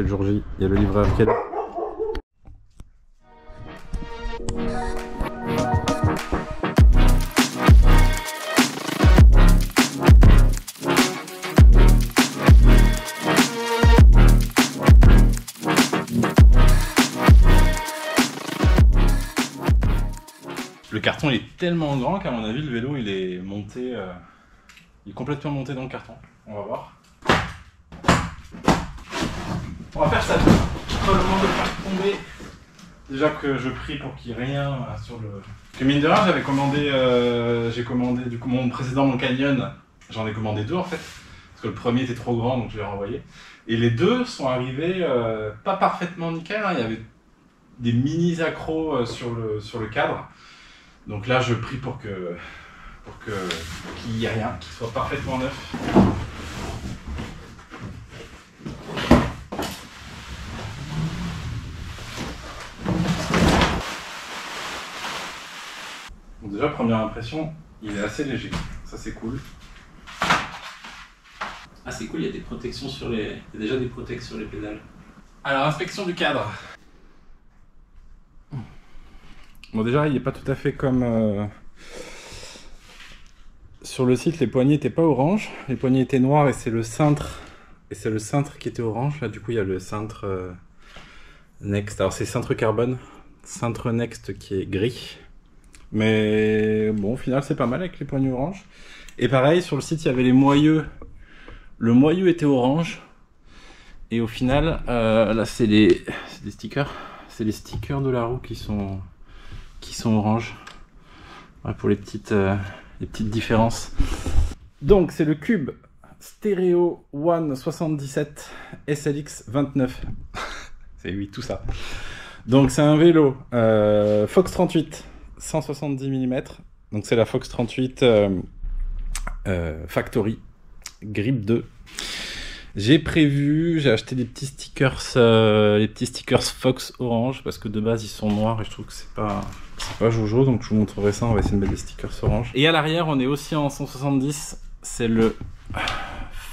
c'est le jour J, il y a le livreur qui est là. Le carton est tellement grand qu'à mon avis le vélo il est monté, il est complètement monté dans le carton. On va voir. On va faire ça. Pas le moment de le faire tomber. Déjà que je prie pour qu'il n'y ait rien sur le. Que mine de rien j'avais commandé, j'ai commandé du coup mon précédent Canyon. J'en ai commandé 2 en fait. Parce que le premier était trop grand donc je l'ai renvoyé. Et les 2 sont arrivés pas parfaitement nickel. Hein. Il y avait des mini accros sur le cadre. Donc là, je prie pour qu'il n'y ait rien, qu'il soit parfaitement neuf. Bon, déjà, première impression, il est assez léger. Ça, c'est cool. Ah, c'est cool, il y a des protections sur les... Il y a déjà des protections sur les pédales. Alors, inspection du cadre. Bon déjà il n'est pas tout à fait comme sur le site, les poignées n'étaient pas orange, les poignées étaient noires et c'est le cintre qui était orange. Là du coup il y a le cintre Next, alors c'est cintre carbone, cintre Next qui est gris, mais bon au final c'est pas mal avec les poignées orange. Et pareil sur le site il y avait les moyeux, le moyeu était orange et au final là c'est des stickers, c'est les stickers de la roue qui sont orange, voilà, pour les petites différences. Donc c'est le Cube Stereo One 77 SLX 29. C'est oui tout ça. Donc c'est un vélo Fox 38 170 mm. Donc c'est la Fox 38 Factory Grip 2. J'ai acheté des petits stickers, Fox orange parce que de base ils sont noirs et je trouve que c'est pas jojo, donc je vous montrerai ça. On va essayer de mettre des stickers orange. Et à l'arrière on est aussi en 170, c'est le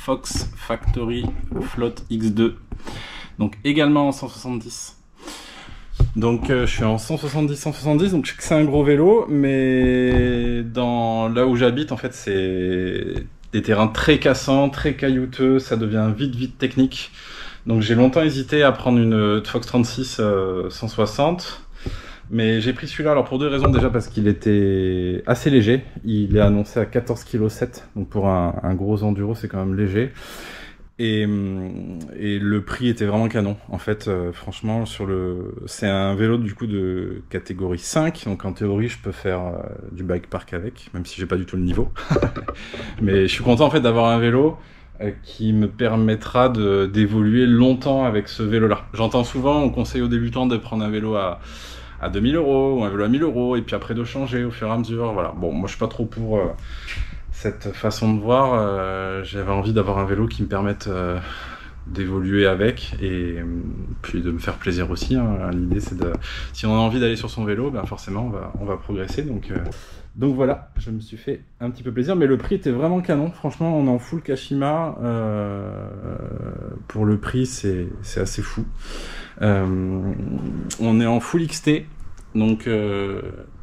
Fox Factory Float X2, donc également en 170. Donc je suis en 170, donc je sais que c'est un gros vélo, mais là où j'habite en fait c'est des terrains très cassants, très caillouteux, ça devient vite technique. Donc j'ai longtemps hésité à prendre une Fox 36 160, mais j'ai pris celui-là alors pour 2 raisons. Déjà parce qu'il était assez léger, il est annoncé à 14,7 kg, donc pour un gros enduro c'est quand même léger. Et le prix était vraiment canon. En fait, franchement, c'est un vélo du coup de catégorie 5. Donc en théorie, je peux faire du bike park avec, même si j'ai pas du tout le niveau. Mais je suis content en fait d'avoir un vélo qui me permettra d'évoluer longtemps avec ce vélo-là. J'entends souvent, on conseille aux débutants de prendre un vélo à 2000 € ou un vélo à 1000 € et puis après de changer au fur et à mesure. Voilà. Bon, moi je suis pas trop pour cette façon de voir. J'avais envie d'avoir un vélo qui me permette d'évoluer avec et puis de me faire plaisir aussi. Hein. L'idée c'est si on a envie d'aller sur son vélo, ben forcément on va progresser. Donc voilà, je me suis fait un petit peu plaisir, mais le prix était vraiment canon. Franchement, on est en full Kashima. Pour le prix, c'est assez fou. On est en full XT, donc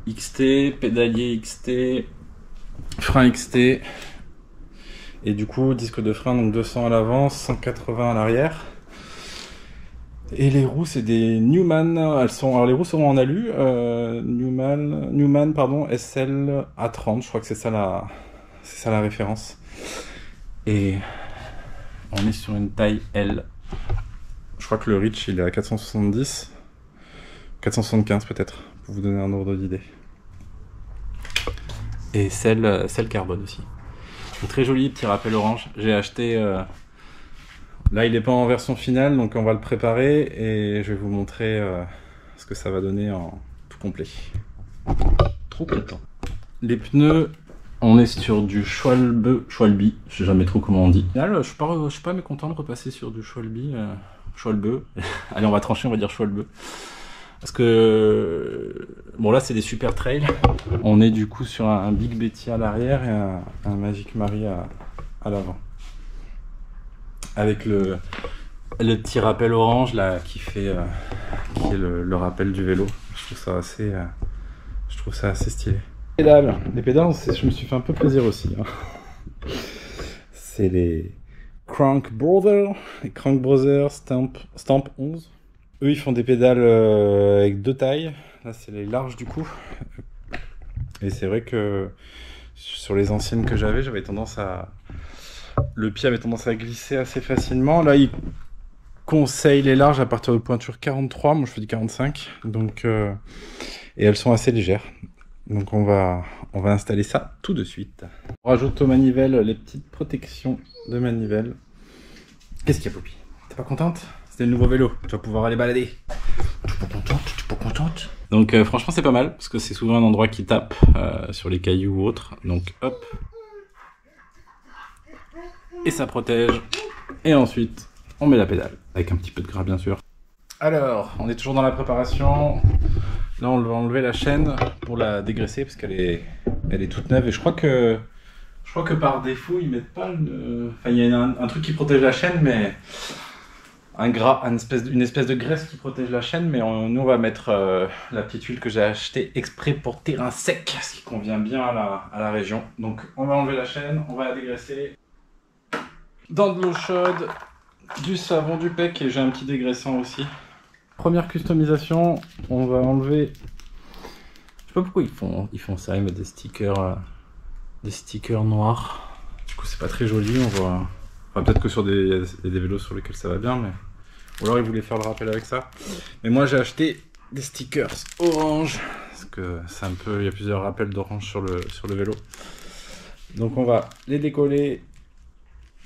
XT, pédalier XT, frein XT, et du coup disque de frein, donc 200 à l'avant, 180 à l'arrière. Et les roues c'est des Newman, alors les roues sont en alu, Newman pardon, SL A30, je crois que c'est ça la référence. Et on est sur une taille L. Je crois que le reach il est à 475 peut-être, pour vous donner un ordre d'idée. Et celle carbone aussi. Donc, très joli petit rappel orange. J'ai acheté. Là, il n'est pas en version finale, donc on va le préparer et je vais vous montrer ce que ça va donner en tout complet. Trop content. Les pneus, on est sur du Schwalbe, je sais jamais trop comment on dit. Là, je suis pas mécontent de repasser sur du Schwalbe. Allez, on va trancher, on va dire Schwalbe. Parce que, bon là c'est des super trails. On est du coup sur un Big Betty à l'arrière et un Magic Mary à l'avant. Avec le le petit rappel orange là qui fait qui est le rappel du vélo. Je trouve ça assez stylé. Les pédales, je me suis fait un peu plaisir aussi. Hein. C'est les Crank Brothers Stamp 11. Eux, ils font des pédales avec 2 tailles. Là, c'est les larges du coup. Et c'est vrai que sur les anciennes que j'avais tendance à... Le pied avait tendance à glisser assez facilement. Là, ils conseillent les larges à partir de pointure 43. Moi, je fais du 45. Donc, et elles sont assez légères. Donc, on va installer ça tout de suite. On rajoute aux manivelles les petites protections de manivelle. Qu'est-ce qu'il y a, Poppy? T'es pas contente? C'était le nouveau vélo. Tu vas pouvoir aller balader. Tu es pas contente? Donc, franchement, c'est pas mal. Parce que c'est souvent un endroit qui tape sur les cailloux ou autres. Donc, hop. Et ça protège. Et ensuite, on met la pédale. Avec un petit peu de gras, bien sûr. Alors, on est toujours dans la préparation. Là, on va enlever la chaîne pour la dégraisser parce qu'elle est toute neuve. Et je crois que par défaut, ils mettent pas le... Enfin, il y a un truc qui protège la chaîne, mais... une espèce de graisse qui protège la chaîne. Mais nous, on va mettre la petite huile que j'ai achetée exprès pour terrain sec. Ce qui convient bien à la région. Donc, on va enlever la chaîne, on va la dégraisser. Dans de l'eau chaude, du savon, du PEC et j'ai un petit dégraissant aussi. Première customisation, on va enlever... Je sais pas pourquoi ils font ça, ils mettent des stickers noirs. Du coup c'est pas très joli, on voit... Enfin peut-être que sur il y a des vélos sur lesquels ça va bien, mais... Ou alors ils voulaient faire le rappel avec ça. Mais moi j'ai acheté des stickers orange, parce que c'est un peu... Il y a plusieurs rappels d'orange sur le vélo. Donc on va les décoller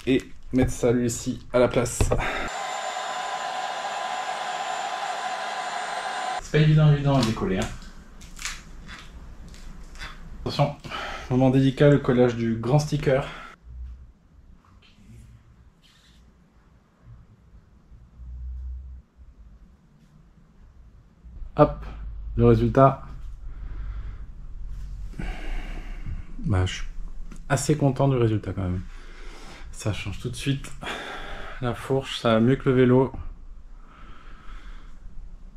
et mettre ça lui ici à la place. C'est pas évident à décoller. Hein. Attention, moment délicat, le collage du grand sticker. Hop, le résultat. Bah, je suis assez content du résultat quand même. Ça change tout de suite la fourche, ça va mieux que le vélo.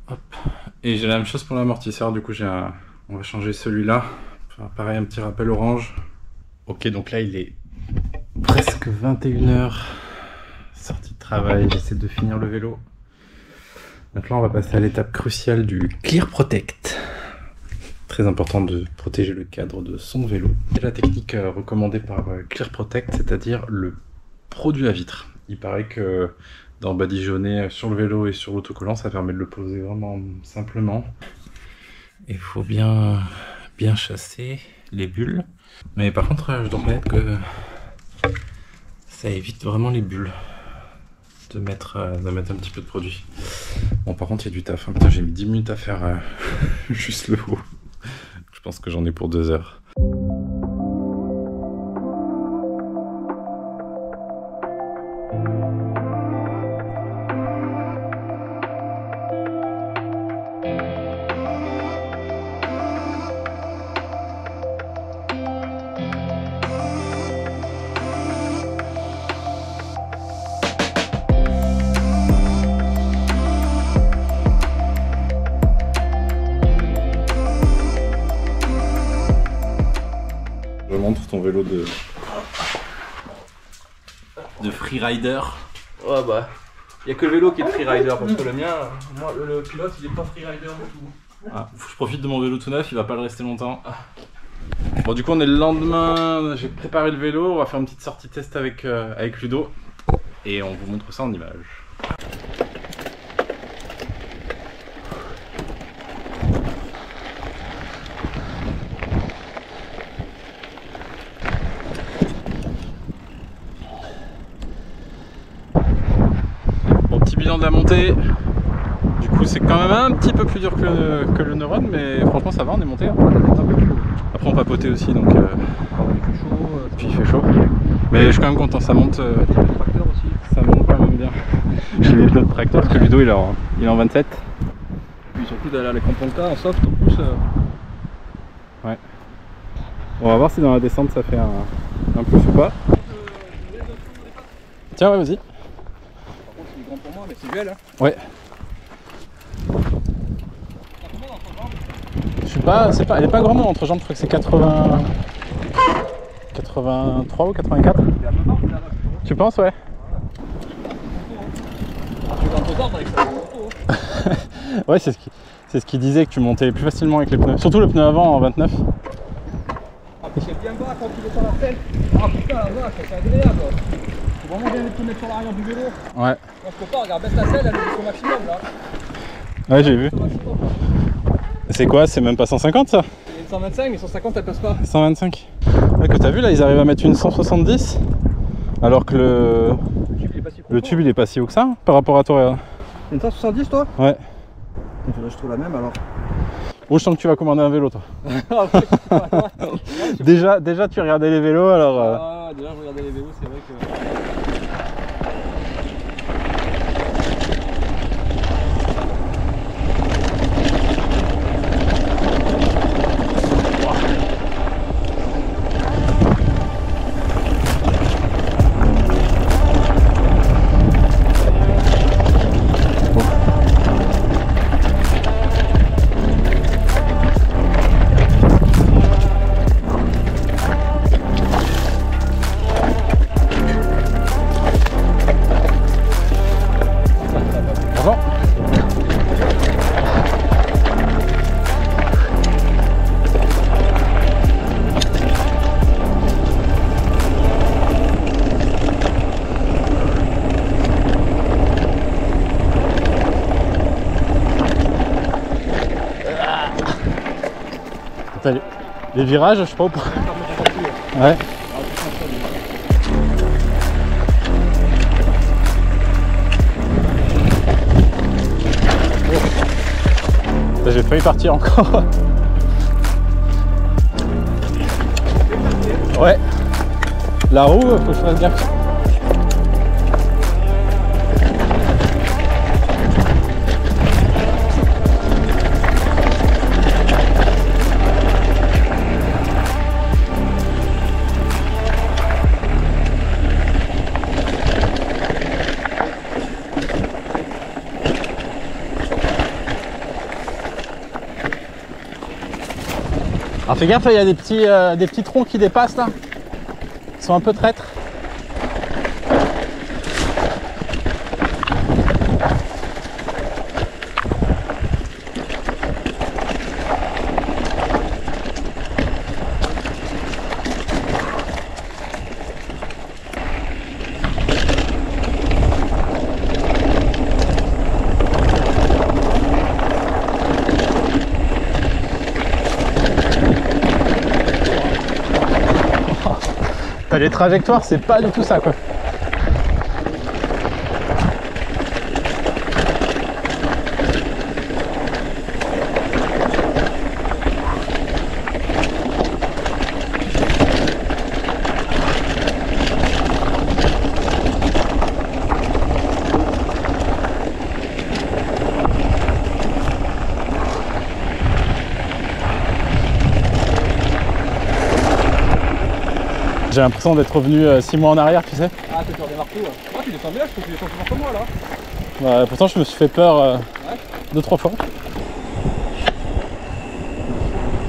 Hop. Et j'ai la même chose pour l'amortisseur, du coup on va changer celui-là. Pareil, un petit rappel orange. Ok, donc là il est presque 21 h. Sortie de travail, j'essaie de finir le vélo. Donc là on va passer à l'étape cruciale du Clear Protect. Très important de protéger le cadre de son vélo. C'est la technique recommandée par Clear Protect, c'est-à-dire le produit à vitre. Il paraît que dans badigeonner sur le vélo et sur l'autocollant, ça permet de le poser vraiment simplement. Il faut bien chasser les bulles. Mais par contre, je dois reconnaître que ça évite vraiment les bulles de mettre un petit peu de produit. Bon, par contre, il y a du taf. Hein. Putain, j'ai mis 10 minutes à faire juste le haut. Je pense que j'en ai pour 2 heures. Je montre ton vélo de freerider. Ouais bah, il y a que le vélo qui est freerider parce que le mien, moi le pilote il est pas freerider du tout. Ah, je profite de mon vélo tout neuf, il va pas le rester longtemps. Bon du coup on est le lendemain, j'ai préparé le vélo, on va faire une petite sortie test avec Ludo et on vous montre ça en image. De la montée, du coup c'est quand même un petit peu plus dur que le Neuron, mais franchement ça va, on est monté. Après on papotait aussi, donc puis il fait chaud, mais je suis quand même content, ça monte, ça monte quand même bien. J'ai mis notre tracteur parce que Ludo il est en 27. Puis surtout derrière les crampons que t'as en soft en plus. Ouais. On va voir si dans la descente ça fait un plus ou pas. Tiens ouais vas-y. Par contre c'est grand pour moi mais résiduel. Hein. Ouais. Je suis pas, elle est pas grand entre jambes, je crois que c'est 80... 83 ou 84. Tu penses, ouais. Ouais, c'est ce qu'il disait, que tu montais plus facilement avec les pneus. Surtout le pneu avant en 29. Ah, puis c'est bien bas quand il est sur la selle. Ah putain, la vache, c'est agréable. Faut vraiment bien les mettre sur l'arrière du vélo. Ouais. Quand je peux pas, regarde, baisse la selle, elle est au maximum là. Ouais, j'ai vu. C'est quoi? C'est même pas 150 ça? Il y a une 125, mais 150 elle passe pas. 125. Ouais, que t'as vu là, ils arrivent à mettre une 170 alors que le tube il est pas si haut que ça hein, par rapport à toi. Une 170 toi? Ouais. Je trouve la même alors. Oh, je sens que tu vas commander un vélo toi. déjà tu regardais les vélos alors. Ah, déjà je regardais les vélos, c'est vrai que. Les virages, je sais pas où. Ouais. J'ai failli partir encore. Ouais. La roue, faut que je fasse gaffe. Alors fais gaffe, il y a des petits troncs qui dépassent là. Ils sont un peu traîtres. Les trajectoires, c'est pas du tout ça quoi. J'ai l'impression d'être revenu 6 mois en arrière, tu sais. Ah, tu redémarres tout. Ah, tu descends bien, je trouve que tu descends plus fort que moi là. Ouais, pourtant, je me suis fait peur 2-3 fois.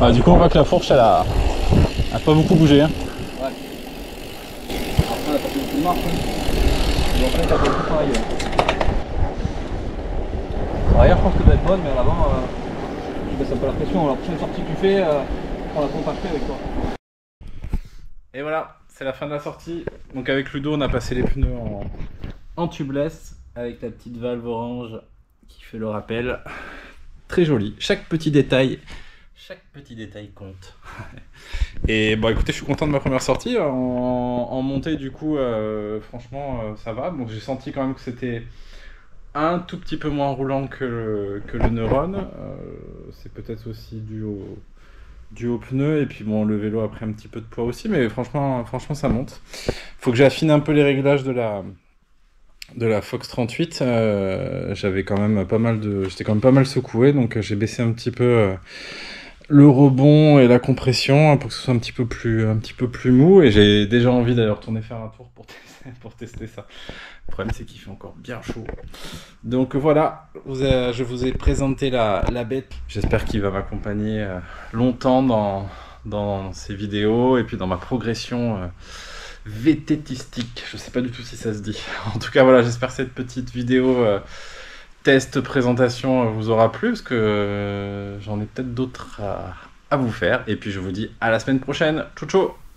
Ah, du coup, on voit que la fourche, elle a pas beaucoup bougé. Hein. Ouais. Après, on a pas fait beaucoup de marche. Et après, t'as pas beaucoup pareil. L'arrière, je pense que doit être bonne, mais à l'avant, tu baisses un peu la pression. La prochaine sortie que tu fais, prends la pompe à frais avec toi. Et voilà, c'est la fin de la sortie. Donc avec Ludo, on a passé les pneus en tubeless avec la petite valve orange qui fait le rappel. Très joli. Chaque petit détail compte. Et bon, écoutez, je suis content de ma première sortie. En montée, du coup, franchement, ça va. Bon, j'ai senti quand même que c'était un tout petit peu moins roulant que le Neuron. C'est peut-être aussi dû au pneu, et puis bon, le vélo a pris un petit peu de poids aussi, mais franchement ça monte. Faut que j'affine un peu les réglages de la Fox 38. J'étais quand même pas mal secoué, donc j'ai baissé un petit peu le rebond et la compression pour que ce soit un petit peu plus mou. Et j'ai déjà envie d'aller retourner faire un tour pour tester ça. Le problème, c'est qu'il fait encore bien chaud. Donc voilà, je vous ai présenté la bête. J'espère qu'il va m'accompagner longtemps dans ces vidéos et puis dans ma progression vététistique. Je sais pas du tout si ça se dit. En tout cas, voilà, j'espère que cette petite vidéo test présentation vous aura plu parce que j'en ai peut-être d'autres à vous faire. Et puis je vous dis à la semaine prochaine. Ciao ciao.